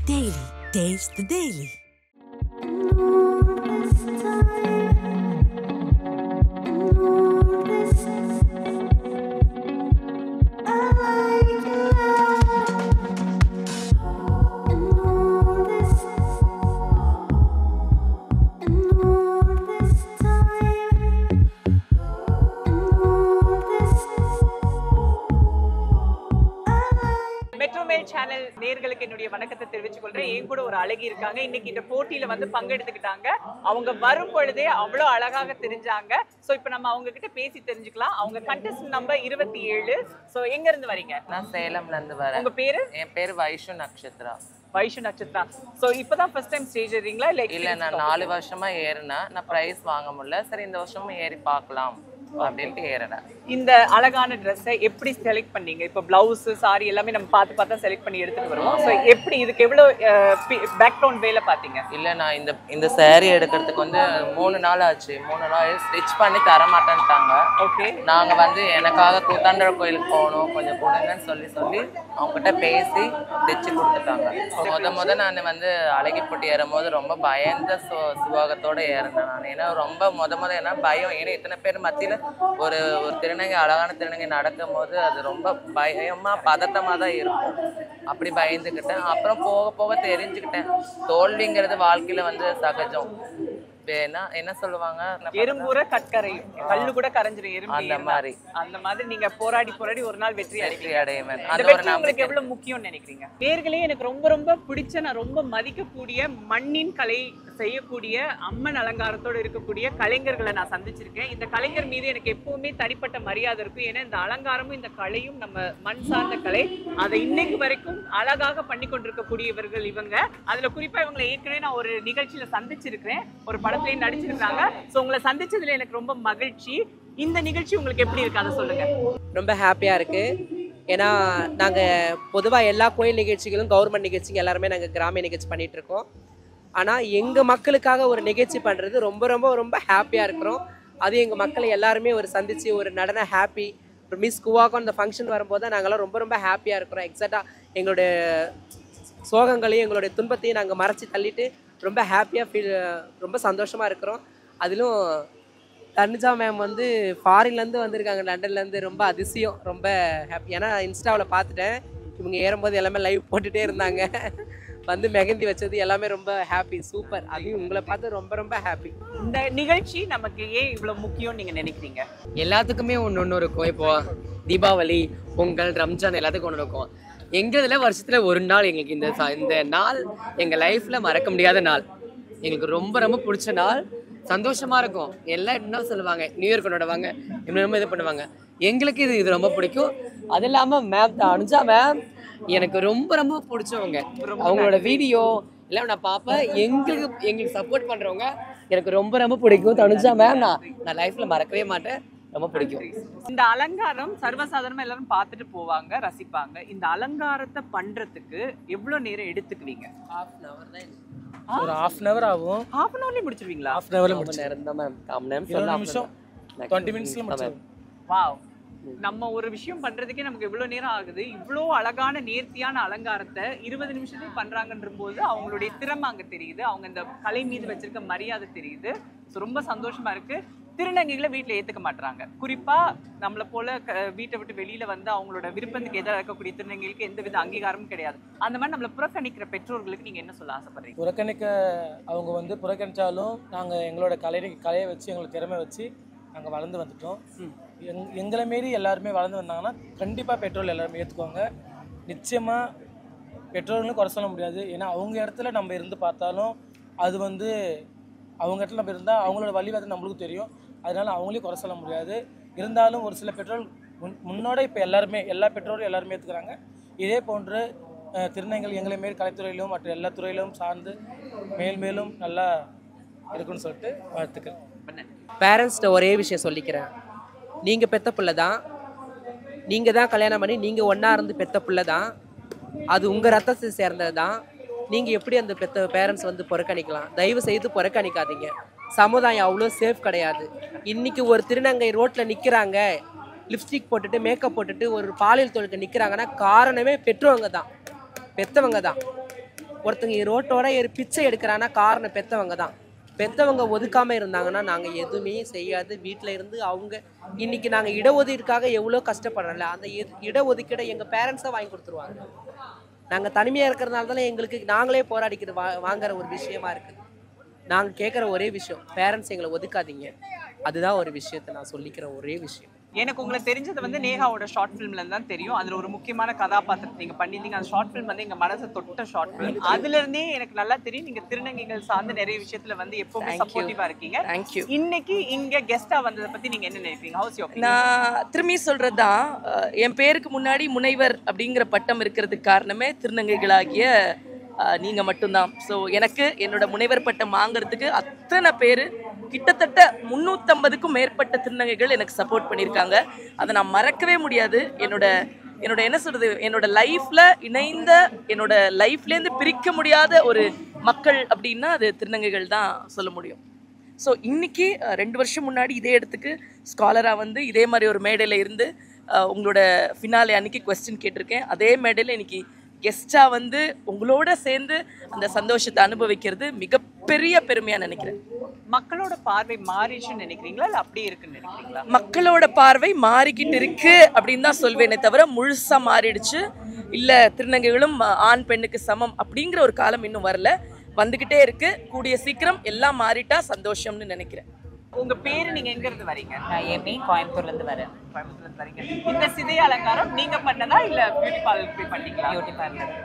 Daily. Taste the Daily. Metro Mail channel நேயர்களுக்கு என்னுடைய வணக்கத்தை தெரிவித்துக் கொள்றேன். என் கூட ஒரு அழகி இருக்காங்க. இன்னைக்கு இந்த போட்டியில வந்து பங்கெடுத்துக்கிட்டாங்க. அவங்க வரும் பொழுதே அவ்வளோ அழகாக தெரிஞ்சாங்க. சோ இப்போ நம்ம அவங்க கிட்ட பேசி தெரிஞ்சுக்கலாம். அவங்க கண்டெஸ்டன்ட் நம்பர் 27. சோ எங்க இருந்து வரீங்க? நான் சேலம்ல இருந்து வரேன். உங்க பேரு? என் பேரு வைஷு நக்ஷத்ரா. வைஷு நட்சத்திரா. சோ இப்பதான் ஃபர்ஸ்ட் டைம் ஸ்டேஜ் ஏறீங்களா இல்ல நான் 4 வருஷமா ஏறினேன். நான் பிரைஸ் வாங்க முடியல. சரி இந்த வருஷமும் ஏறி பார்க்கலாம் அப்படின்ட்டு ஏறினேன். இந்த அழகான ட்ரெஸ்ஸை எப்படி செலக்ட் பண்ணீங்க? இப்போ பிளவுஸ் சாரி எல்லாமே நம்ம பார்த்து செலக்ட் பண்ணி எடுத்துட்டு வருவோம். ஸோ எப்படி இதுக்கு எவ்வளோ பேக்ரவுண்ட் வேலை பார்த்தீங்க? இல்லை நான் இந்த saree எடுக்கிறதுக்கு வந்து 3 நாள் ஆச்சு. 3 நாள் ஸ்டிச் பண்ணி தர மாட்டேன்ட்டாங்க. ஓகே. நாங்கள் வந்து எனக்காக கூத்தாண்டவர் கோயிலுக்கு போகணும் கொஞ்சம் கொடுங்கன்னு சொல்லி அவங்ககிட்ட பேசி தைச்சு கொடுத்துட்டாங்க. முத நான் வந்து அழகி போட்டி ஏறும்போது ரொம்ப பயந்த சுபாகத்தோடு ஏறினேன் நான். ஏன்னா ரொம்ப முத ஏன்னா பயம். ஏன்னா இத்தனை பேர் மத்தியில் ஒரு திருநங்கை அழகான திருநங்கை நடக்கும் போது அது ரொம்ப பயமா பதட்டமா தான் இருக்கும். அப்படி பயந்துக்கிட்டேன். அப்புறம் போக போக தெரிஞ்சுக்கிட்டேன் தோல்விங்கிறது வாழ்க்கையில வந்து சகஜம். என்ன சொல்லுவாங்க, எறும்பூர கற்கரையும் கல்லு கூட கரைஞ்சிரும் எறும்பு. அந்த மாதிரி நீங்க போராடி ஒரு நாள் வெற்றி அடைவேன். உங்களுக்கு எவ்வளவு முக்கியம் நினைக்கிறீங்க? பேர்களே எனக்கு ரொம்ப பிடிச்ச, நான் ரொம்ப மதிக்கக்கூடிய மண்ணின் கலை செய்யக்கூடிய அம்மன் அலங்காரத்தோடு இருக்கக்கூடிய கலைஞர்களை நான் சந்திச்சிருக்கேன். இந்த கலைஞர் மீது எனக்கு எப்பவுமே தனிப்பட்ட மரியாதை இருக்கும். ஏன்னா இந்த அலங்காரமும் இந்த கலையும் நம்ம மண் சார்ந்த கலை. அதை இன்னைக்கு வரைக்கும் அழகாக பண்ணி கொண்டிருக்கக்கூடியவர்கள் இவங்க. அதுல குறிப்பா இவங்களை ஏற்கனவே நான் ஒரு நிகழ்ச்சியில சந்திச்சிருக்கிறேன், ஒரு படத்துலயும் நடிச்சிருக்காங்க. சோ உங்களை சந்திச்சதுல எனக்கு ரொம்ப மகிழ்ச்சி. இந்த நிகழ்ச்சி உங்களுக்கு எப்படி இருக்கு அதை சொல்லுங்க. ரொம்ப ஹாப்பியா இருக்கு. ஏன்னா நாங்கள் பொதுவாக எல்லா கோயில் நிகழ்ச்சிகளும் கவர்மெண்ட் நிகழ்ச்சிங்க எல்லாருமே நாங்கள் கிராமிய நிகழ்ச்சி பண்ணிட்டு இருக்கோம். ஆனால் எங்கள் மக்களுக்காக ஒரு நிகழ்ச்சி பண்ணுறது ரொம்ப ஹாப்பியாக இருக்கிறோம். அது எங்கள் மக்களை எல்லாருமே ஒரு சந்தித்து ஒரு நடன ஹாப்பி ஒரு மிஸ் குவாக்கும் அந்த ஃபங்க்ஷன் வரும்போது தான் நாங்கள்லாம் ரொம்ப ஹாப்பியாக இருக்கிறோம். எக்ஸாக்டாக எங்களுடைய சோகங்களையும் எங்களுடைய துன்பத்தையும் நாங்கள் மறைச்சி தள்ளிட்டு ரொம்ப ஹாப்பியாக ரொம்ப சந்தோஷமாக இருக்கிறோம். அதிலும் தனுஜா மேம் வந்து ஃபாரின்லேருந்து வந்திருக்காங்க, லண்டன்லேருந்து. ரொம்ப அதிசயம், ரொம்ப ஹாப்பி. ஏன்னா இன்ஸ்டாவில் பார்த்துட்டேன், இவங்க ஏறும்போது எல்லாமே லைவ் போட்டுகிட்டே இருந்தாங்க. வந்து மெகந்தி வச்சது எல்லாமே ரொம்ப ஹாப்பி, சூப்பர். அதையும் உங்களை பார்த்து ரொம்ப ஹாப்பி. இந்த நிகழ்ச்சி நமக்கு ஏன் இவ்வளவு முக்கியம் நீங்க நினைக்கிறீங்க? எல்லாத்துக்குமே ஒன்று இருக்கும். இப்போ தீபாவளி, பொங்கல், ரம்ஜான் எல்லாத்துக்கும் ஒன்று இருக்கும். எங்களதுல வருஷத்துல ஒரு நாள் எங்களுக்கு இந்த நாள் எங்க லைஃப்ல மறக்க முடியாத நாள். எங்களுக்கு ரொம்ப பிடிச்ச நாள். சந்தோஷமா இருக்கும். எல்லாம் என்ன சொல்லுவாங்க, நியூ இயர் கொண்டாடுவாங்க, இன்னும் இது பண்ணுவாங்க. எங்களுக்கு இது ரொம்ப பிடிக்கும். அது இல்லாம மேம் அனுஜா மேம் எனக்கு ரொம்ப பிடிச்சவங்க. அவங்களோட வீடியோ எல்லாம் நான் பார்ப்பேன். எங்களுக்கு சப்போர்ட் பண்றவங்க எனக்கு ரொம்ப பிடிக்கும். தனுஜா மேம் நான் லைஃப்ல மறக்கவே மாட்டேன், ரொம்ப பிடிக்கும். இந்த அலங்காரம் சர்வசாதாரணமா எல்லாரும் பார்த்துட்டு போவாங்க, ரசிப்பாங்க. இந்த அலங்காரத்தை பண்றதுக்கு எவ்வளவு நேரம் எடுத்துக்குவீங்க? ஒரு half an hour ஆகும். half an hourலயே முடிச்சிருவீங்களா? half an hourல முடிச்சிருவோம். நேரம் தான் மேம். 20 நிமிஷம் 20 மினிட்ஸ்ல முடிச்சிருவோம். வாவ். நம்ம ஒரு விஷயம் பண்றதுக்கே நமக்கு இவ்வளவு நேரம் ஆகுது. இவ்வளோ அழகான நேர்த்தியான அலங்காரத்தை 20 நிமிஷத்துக்கு பண்றாங்கன்ற போது அவங்களுடைய திறமை அங்க தெரியுது. அவங்க இந்த கலை மீது வச்சிருக்க மரியாதை தெரியுது. ரொம்ப சந்தோஷமா இருக்கு. திருநங்கைகளை வீட்டுல ஏத்துக்க மாட்டாங்க. குறிப்பா நம்மளை போல வீட்டை விட்டு வெளியில வந்து அவங்களோட விருப்பத்துக்கு எதிராக இருக்கக்கூடிய திருநங்கைகளுக்கு எந்தவித அங்கீகாரமும் கிடையாது. அந்த மாதிரி நம்மளை புறக்கணிக்கிற பெற்றோர்களுக்கு நீங்க என்ன சொல்ல ஆசைப்படுறீங்க? புறக்கணிக்க அவங்க வந்து புறக்கணிச்சாலும் நாங்கள் எங்களோட கலையை வச்சு எங்களோட திறமை வச்சு நாங்கள் வளர்ந்து வந்துட்டோம். எங்களை மாரி எல்லாருமே வளர்ந்து வந்தாங்கன்னா கண்டிப்பாக பெற்றோர்கள் எல்லாருமே ஏற்றுக்குவாங்க. நிச்சயமாக பெற்றோர்களும் குறை சொல்ல முடியாது. ஏன்னா அவங்க இடத்துல நம்ம இருந்து பார்த்தாலும் அது வந்து அவங்க இடத்துல நம்ம இருந்தால் அவங்களோட வழி வந்து நம்மளுக்கும் தெரியும். அதனால அவங்களையும் குறை சொல்ல முடியாது. இருந்தாலும் ஒரு சில பெற்றோர் முன்னோட இப்போ எல்லா பெற்றோரும் எல்லாருமே ஏற்றுக்கிறாங்க. இதே போன்று திருநங்கைகள் எங்களை மாரி கலைத்துறையிலும் மற்ற எல்லா துறையிலும் சார்ந்து மேலும் நல்லா இருக்குன்னு சொல்லிட்டு வாழ்த்துக்கிறேன். பேரண்ட்ஸ்கிட்ட ஒரே விஷயம் சொல்லிக்கிறேன். நீங்கள் பெத்த பிள்ளை தான், நீங்கள் தான் கல்யாணம் பண்ணி நீங்கள் ஒன்றா இருந்து பெத்த பிள்ளை தான். அது உங்கள் ரத்தத்தை சேர்ந்தது தான். நீங்கள் எப்படி அந்த பெத்த பேரண்ட்ஸ் வந்து புறக்கணிக்கலாம்? தயவு செய்து புறக்கணிக்காதீங்க. சமுதாயம் அவ்வளோ சேஃப் கிடையாது. இன்றைக்கி ஒரு திருநங்கை ரோட்டில் நிற்கிறாங்க, லிப்ஸ்டிக் போட்டுட்டு மேக்கப் போட்டுட்டு ஒரு பாலியல் தொழிலுக்கு நிற்கிறாங்கன்னா காரணமே பெற்றவங்க தான், பெற்றவங்க தான். ஒருத்தங்க ரோட்டோட ஏறி பிச்சை எடுக்கிறான்னா காரணம் பெற்றவங்க தான். பெற்றவங்க ஒதுக்காமல் இருந்தாங்கன்னா நாங்கள் எதுவுமே செய்யாது. வீட்டில் இருந்து அவங்க இன்னைக்கு நாங்கள் இடஒதுக்கீடுக்காக எவ்வளோ கஷ்டப்படுறோம்ல, அந்த இடஒதுக்கீடை எங்கள் பேரண்ட்ஸாக வாங்கி கொடுத்துருவாங்க. நாங்கள் தனிமையாக இருக்கிறதுனால தானே எங்களுக்கு நாங்களே போராடிக்கிறது வாங்குற ஒரு விஷயமா இருக்குது. நாங்கள் கேட்குற ஒரே விஷயம், பேரண்ட்ஸ் எங்களை ஒதுக்காதீங்க. அதுதான் ஒரு விஷயத்தை நான் சொல்லிக்கிற ஒரே விஷயம். எனக்கு உங்களை தெரிஞ்சது வந்து நேஹாவோட ஷார்ட் ஃபிலிம்ல தான் தெரியும். அதுல ஒரு முக்கியமான கதாபாத்திரத்தை நீங்க பண்ணிருந்தீங்க. அந்த ஷார்ட் ஃபிலிம் வந்து எங்க மனசை தொட்ட ஷார்ட் ஃபிலிம். அதுல இருந்தே எனக்கு நல்லா தெரியும் நீங்க திருநங்கைகள் சார்ந்த நிறைய விஷயத்துல வந்து எப்பவுமே சப்போர்ட்டிவா இருக்கீங்க. தேங்க்யூ. இன்னைக்கு இங்க கெஸ்டா வந்ததை பத்தி நீங்க என்ன நினைக்கிறீங்க? ஹவுஸ் யுவர் நான் திரும்பி சொல்றதுதான், என் பேருக்கு முன்னாடி முனைவர் அப்படிங்கிற பட்டம் இருக்கிறதுக்கு காரணமே திருநங்கைகளாகிய நீங்க மட்டும்தான். ஸோ எனக்கு என்னோட முனைவர் பட்டம் வாங்குறதுக்கு அத்தனை பேர், கிட்டத்தட்ட 350க்கும் மேற்பட்ட திருநங்கைகள் எனக்கு சப்போர்ட் பண்ணியிருக்காங்க. அதை நான் மறக்கவே முடியாது. என்னோட என்ன சொல்றது, என்னோட லைஃப்ல இணைந்த, என்னோட லைஃப்லேருந்து பிரிக்க முடியாத ஒரு மக்கள் அப்படின்னா அது திருநங்கைகள் தான் சொல்ல முடியும். ஸோ இன்னைக்கு 2 வருஷம் முன்னாடி இதே இடத்துக்கு ஸ்காலராக வந்து இதே மாதிரி ஒரு மேடையில் இருந்து உங்களோட ஃபினாலே அன்னைக்கு கொஸ்டின் கேட்டிருக்கேன். அதே மேடையில் இன்னைக்கு கெஸ்டாக வந்து உங்களோட சேர்ந்து அந்த சந்தோஷத்தை அனுபவிக்கிறது மிகப்பெரிய பெருமையாக நினைக்கிறேன். மக்களோட பார்வை மாறிடுச்சுன்னு நினைக்கிறீங்களா இல்லை அப்படியே இருக்குன்னு நினைக்கிறீங்களா? மக்களோட பார்வை மாறிக்கிட்டு இருக்கு அப்படின்னு தான் சொல்வேனே தவிர முழுசாக மாறிடுச்சு இல்லை, திருநங்கைகளும் ஆண் பெண்ணுக்கு சமம் அப்படிங்கிற ஒரு காலம் இன்னும் வரல, வந்துக்கிட்டே இருக்கு. கூடிய சீக்கிரம் எல்லாம் மாறிட்டா சந்தோஷம்னு நினைக்கிறேன். உங்க பேரு, நீங்க எங்க இருந்து வரீங்க? நான் எம்இ கோயம்புத்தூர்ல இருந்து வரேன். கோயம்புத்தூர்ல இருந்து வரீங்க. இந்த சிதை அலங்காரம் நீங்க பண்ணதா இல்ல பியூட்டி பார்லர் போய் பண்ணீங்களா? Beauty parlour.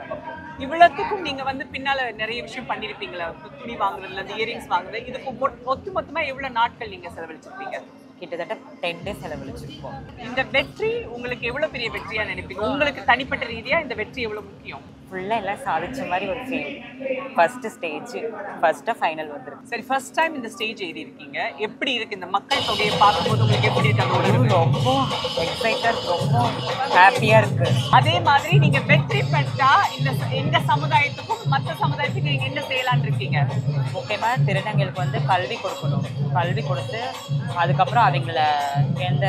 இவ்வளவுக்கும் நீங்க வந்து பின்னால நிறைய விஷயம் பண்ணிருப்பீங்களா? துணி வாங்குறதுல இருந்து இயரிங்ஸ் வாங்குறது, இதுக்கு மொத்தமா எவ்வளவு நாட்கள் நீங்க செலவழிச்சிருப்பீங்க? கிட்டத்தட்ட 10 டேஸ் செலவழிச்சிருக்கோம். இந்த வெற்றி உங்களுக்கு எவ்வளவு பெரிய வெற்றியா நினைப்பீங்க? உங்களுக்கு தனிப்பட்ட ரீதியா இந்த வெற்றி எவ்வளவு முக்கியம்? ஃபுல்லா எல்லாம் சாதிச்ச மாதிரி ஒரு feel. First stage, first final வந்துருக்கு. சரி, ஃபர்ஸ்ட் டைம் இந்த ஸ்டேஜ் ஏறி இருக்கீங்க. எப்படி இருக்கு இந்த மக்கள் தொகையை பார்க்கும்போது உங்களுக்கு எப்படி இருக்கு? ரொம்ப எக்ஸைட்டட், ரொம்ப ஹாப்பியா இருக்கு. அதே மாதிரி நீங்க வெற்றி பெற்றா இந்த சமுதாயத்துக்கும் மற்ற சமுதாயத்துக்கும் நீங்க என்ன செய்யலாம்னு இருக்கீங்க? முக்கியமா திருநங்கைகளுக்கு வந்து கல்வி கொடுக்கணும். கல்வி கொடுத்து அதுக்கப்புறம் அவங்கள எந்த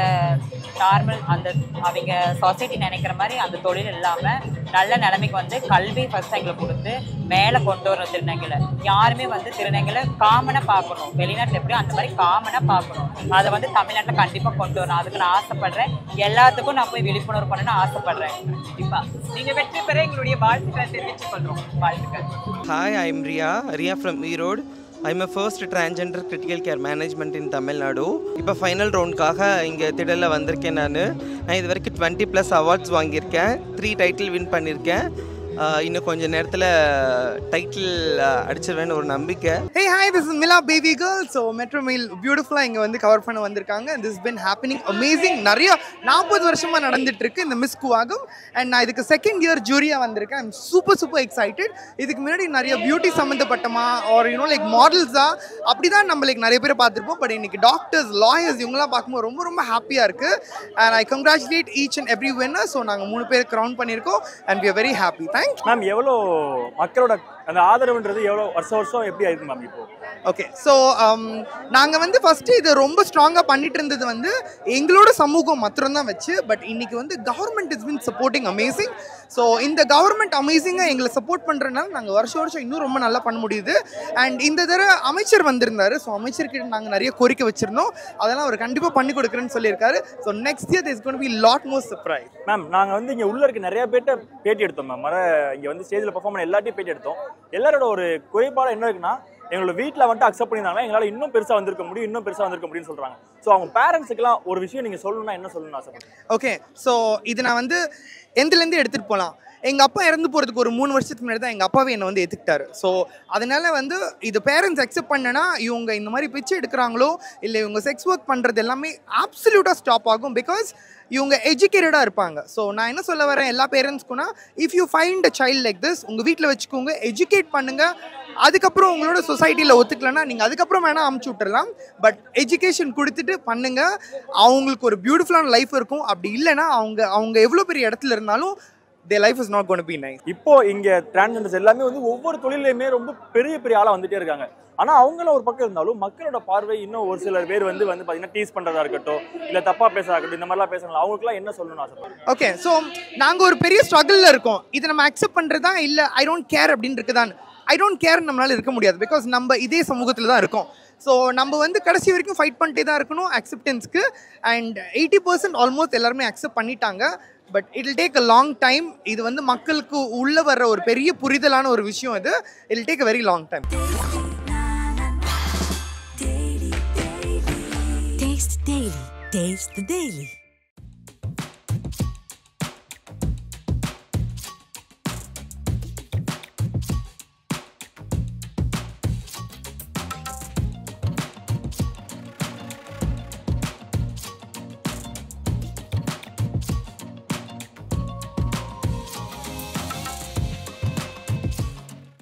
நார்மல் அந்த அவங்க சொசைட்டி நினைக்கிற மாதிரி அந்த தொழில் இல்லாமல் நல்ல நிலைமைக்கு வந்து கல்வி ஃபர்ஸ்ட் எங்களுக்கு கொடுத்து மேலே கொண்டு வரணும். திருநங்கைகளை யாருமே வந்து திருநங்கைகளை காமனாக பார்க்கணும். வெளிநாட்டில் எப்படியும் அந்த மாதிரி காமனாக பார்க்கணும். அதை வந்து தமிழ்நாட்டில் கண்டிப்பாக கொண்டு வரணும். அதுக்கு நான் ஆசைப்படுறேன். எல்லாத்துக்கும் நான் போய் விழிப்புணர்வு பண்ணணும்னு ஆசைப்படுறேன். கண்டிப்பாக நீங்கள் வெற்றி பெற எங்களுடைய வாழ்த்துக்களை தெரிவித்துக் கொள்கிறோம். வாழ்த்துக்கள். Hi, I'm Riya from Erode. I'm a first transgender critical care management in Tamil Nadu. இப்போ ஃபைனல் ரவுண்டுக்காக இங்கே திடலில் வந்திருக்கேன். நான் இது வரைக்கும் 20+ அவார்ட்ஸ் வாங்கியிருக்கேன், 3 டைட்டில் வின் பண்ணியிருக்கேன். இன்னும் கொஞ்சம் நேரத்தில் டைட்டில் அடிச்சிருவேன்னு ஒரு நம்பிக்கை. Hey, hi, this is Mila Baby Girl. So Metro Mail பியூட்டிஃபுல்லாக இங்கே வந்து கவர் பண்ண வந்திருக்காங்க. And this has been happening amazing. நிறைய 40 வருஷமாக நடந்துட்டு இருக்கு இந்த மிஸ் குவாகம். அண்ட் நான் இதுக்கு 2nd year ஜூரியாக வந்திருக்கேன். I'm super excited. இதுக்கு முன்னாடி நிறைய பியூட்டி சம்மந்தப்பட்டமா ஆர் லைக் மாடல்ஸா அப்படி தான் நம்ம லைக் நிறைய பேரை பார்த்துருப்போம். பட் இன்னைக்கு டாக்டர்ஸ், லாயர்ஸ் இவங்களாம் பார்க்கும்போது ரொம்ப ஹாப்பியாக இருக்கு. And I congratulate each and every winner. So நாங்கள் 3 பேர் க்ரௌன் பண்ணியிருக்கோம். And we are very happy. Thanks ma'am. எவ்வளோ மக்களோட அந்த ஆதரவுன்றது எவ்வளோ வருஷம் எப்படி ஆயிருக்கு மேம் இப்போ? ஓகே, ஸோ நாங்கள் வந்து ஃபஸ்ட்டு இது ரொம்ப ஸ்ட்ராங்காக பண்ணிட்டு இருந்தது வந்து எங்களோட சமூகம் மாத்திரம்தான் வச்சு. பட் இன்னைக்கு வந்து government is been supporting amazing. So இந்த கவர்மெண்ட் அமேசிங்காக எங்களை சப்போர்ட் பண்ணுறதுனால நாங்கள் வருஷம் இன்னும் ரொம்ப நல்லா பண்ண முடியுது. அண்ட் இந்த தடவை அமைச்சர் வந்திருந்தார். ஸோ அமைச்சர்கிட்ட நாங்கள் நிறைய கோரிக்கை வச்சுருந்தோம். அதெல்லாம் அவர் கண்டிப்பாக பண்ணி கொடுக்குறேன்னு சொல்லியிருக்காரு. So next year is gonna be lot more surprise. Ma'am, நாங்கள் வந்து இங்கே உள்ள இருக்க நிறைய பேர்ட்ட பேட்டி எடுத்தோம் மேம். இங்கே வந்து ஸ்டேஜில் பர்ஃபார்ம் பண்ண எல்லாத்தையும் பேட்டி எடுத்தோம். எல்லாரோட ஒரு குறைபாடு என்ன இருக்குன்னா, எங்களோட வீட்டில் வந்துட்டு அக்செப்ட் பண்ணியிருந்தாங்கன்னா எங்களால் இன்னும் பெருசாக வந்திருக்க முடியும்னு சொல்கிறாங்க. ஸோ அவங்க பேரண்ட்ஸுக்குலாம் ஒரு விஷயம் நீங்கள் சொல்லணும்னா என்ன சொல்லணும்னு ஆசைப்படுறேன்? ஓகே, ஸோ இது நான் வந்து எந்தலேருந்து எடுத்துகிட்டு போகலாம். எங்கள் அப்பா இறந்து போகிறதுக்கு ஒரு 3 வருஷத்துக்கு முன்னாடி தான் எங்கள் அப்பாவே என்னை வந்து ஏற்றுக்கிட்டாரு. ஸோ அதனால் வந்து இது பேரண்ட்ஸ் அக்செப்ட் பண்ணனா இவங்க இந்த மாதிரி பிச்சை எடுக்கிறாங்களோ இல்லை இவங்க செக்ஸ் ஒர்க் பண்ணுறது எல்லாமே ஆப்சல்யூட்டாக ஸ்டாப் ஆகும். பிகாஸ் இவங்க எஜுகேட்டடாக இருப்பாங்க. ஸோ நான் என்ன சொல்ல வரேன் எல்லா பேரண்ட்ஸ்க்குனா, if you find a child like this உங்கள் வீட்டில் வச்சுக்கோங்க, எஜுகேட் பண்ணுங்கள். அதுக்கப்புறம் உங்களோட சொசைட்டியில் ஒத்துக்கலன்னா நீங்கள் அதுக்கப்புறம் வேணால் அமுச்சு விட்டுறலாம். பட் எஜுகேஷன் கொடுத்துட்டு பண்ணுங்கள். அவங்களுக்கு ஒரு பியூட்டிஃபுல்லான லைஃப் இருக்கும். அப்படி இல்லைன்னா அவங்க எவ்வளோ பெரிய இடத்துல இருந்தாலும் their life is not going to be nice. இப்போ இங்க டிரான்ஸ்ஜெண்டர்ஸ் எல்லாமே வந்து ஒவ்வொரு தொழிலையுமே ரொம்ப பெரிய பெரிய ஆளா வந்துட்டே இருக்காங்க. ஆனா அவங்கள ஒரு பக்கம் இருந்தாலும் மக்களோட பார்வை இன்னும் ஒரு சிலர் பேர் வந்து பாத்தீங்கன்னா டீஸ் பண்றதா இருக்கட்டும், இல்ல தப்பா பேசுறதா இருக்கட்டும், இந்த மாதிரிலாம் பேசுறாங்க. அவங்களுக்குலாம் என்ன சொல்லணும்னு ஆசைப்படுறேன். ஓகே, ஸோ நாங்க ஒரு பெரிய ஸ்ட்ரகிள்ல இருக்கோம். இதை நம்ம அக்செப்ட் பண்றதா இல்ல ஐ டோன்ட் கேர் அப்படின்னு இருக்குதான். ஐ டோன்ட் கேர் நம்மளால இருக்க முடியாது. பிகாஸ் நம்ம இதே சமூகத்துல தான் இருக்கோம். ஸோ நம்ம வந்து கடைசி வரைக்கும் ஃபைட் பண்ணிட்டே தான் இருக்கணும் அக்செப்டன்ஸ்க்கு. அண்ட் 80% ஆல்மோஸ்ட் எல்லாருமே அக்செப்ட் பண்ணிட்டாங்க. But it will take a long time. இது வந்து மக்களுக்கு உள்ள வர்ற ஒரு பெரிய புரிதலான ஒரு விஷயம். இது it will take a very long time. Taste the Daily.